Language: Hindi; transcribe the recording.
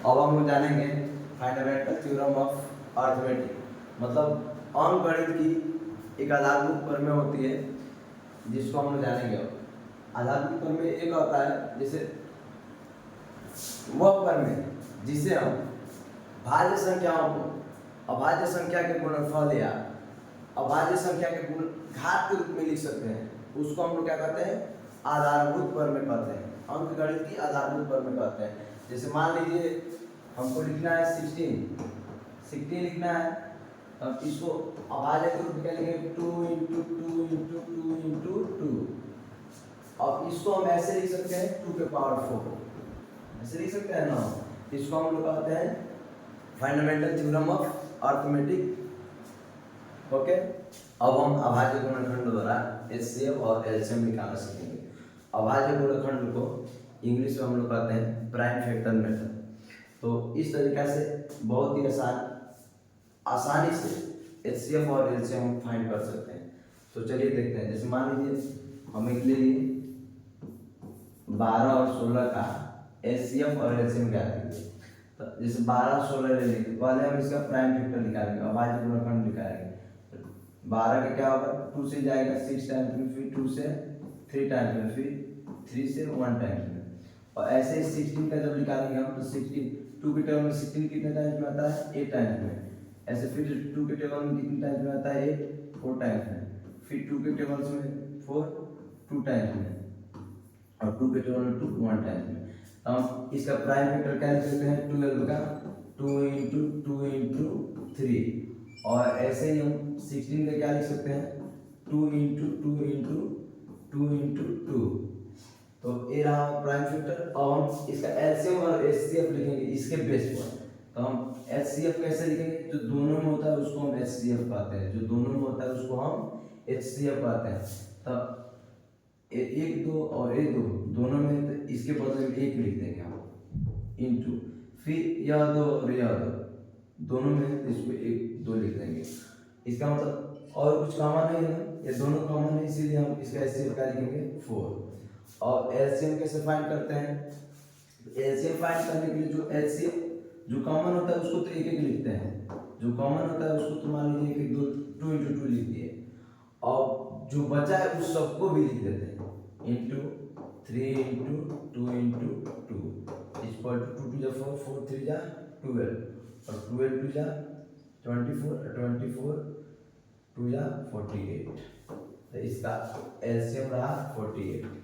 अब हम लोग जानेंगे फंडामेंटल थ्योरम ऑफ अर्थमेटिक, मतलब अंकगणित की एक आधारभूत प्रमेय होती है जिसको हम लोग जानेंगे। अब आधारभूत प्रमेय एक होता है जैसे वह प्रमेय जिसे हम भाज्य संख्याओं को अभाज्य संख्या के गुणनफल या अभाज्य संख्या के गुण घात के रूप में लिख सकते हैं, उसको हम लोग क्या कहते हैं, आधारभूत प्रमेय कहते हैं। अंकगणित की आधारभूत प्रमेय कहते हैं। जैसे मान लीजिए हमको लिखना है 16 लिखना है, तब इसको अभाज्य के रूप में क्या लिखेंगे, 2 × 2 × 2 × 2। अब इसको हम ऐसे लिख सकते हैं 2 के पावर 4, ऐसे लिख सकते हैं ना। इसको हम लोग कहते हैं fundamental theorem of arithmetic. Okay, अब हम अभाज्य गुणनखंड द्वारा एचसीएफ और एलसीएम निकालना सीखेंगे। अभाज्य गुणनखंड को इंग्लिश में हम लोग कहते हैं प्राइम फैक्टर मेथड। तो इस तरीका से बहुत ही आसानी से एचसीएफ और एलसीएम फाइंड कर सकते हैं। तो चलिए देखते हैं। जैसे मान लीजिए हम एक ले लिए 12 और 16 का एचसीएफ और एलसीएम ज्ञात कीजिए। तो जैसे 12 16 ले लीजिए, पहले हम इसका प्राइम फैक्टर निकालेंगे, अभाज्य गुणनखंड निकालेंगे। 12 का क्या होगा, 2 से जाएगा 6 टाइम्स में, फिर 2 से 3 टाइम्स में, फिर 3 से 1 टाइम्स में। और ऐसे ही 16 का जब निकालेंगे हम तो 16 2 के टेबल में 16 कितने टाइम्स में आता है, 8 टाइम्स में। ऐसे फिर 2 के टेबल में कितने टाइम्स में आता है, 8 4 टाइम्स में। फिर 2 के टेबल में 4 2 टाइम्स में, और 2 के टेबल में 2 1 टाइम्स में। हम इसका प्राइम फैक्टर क्या लिख सकते हैं, 12 का 2 × 2 × 3। और ऐसे ही हम 16 का क्या लिख सकते हैं, 2 × 2 × 2 × 2। तो ये रहा प्राइम फैक्टर। अब हम इसका एलसीएम और एचसीएफ लिखेंगे इसके बेस पर। तो हम एचसीएफ कैसे लिखेंगे, जो दोनों में होता है उसको हम एचसीएफ कहते हैं, जो दोनों में होता है उसको हम एचसीएफ कहते हैं। तब 1 2 और 1 2 दोनों में, तो इसके बदले में 1 लिख देंगे हम इंटू, फिर यह 2 और यह 2 दोनों में, इसको 1 2 लिख देंगे। इसका मतलब और कुछ कॉमन नहीं है, ये दोनों कॉमन है, इसीलिए हम इसका एचसीएफ क्या लिखेंगे 4। और एलसीएम कैसे फाइंड करते हैं, एलसीएम फाइंड करने के लिए जो एलसीएम जो कॉमन होता है उसको तो 1 1 लिखते हैं, जो कॉमन होता है उसको तो मान लीजिए 1 2 × 2 लिख दिए, और जो बचा है उस सबको भी लिख देते हैं इंटू 3 × 2 × 2 इक्वल टू 2 × 4 4 3 12 और 12 2 24 24 2 48। तो इसका एलसीएम रहा 48।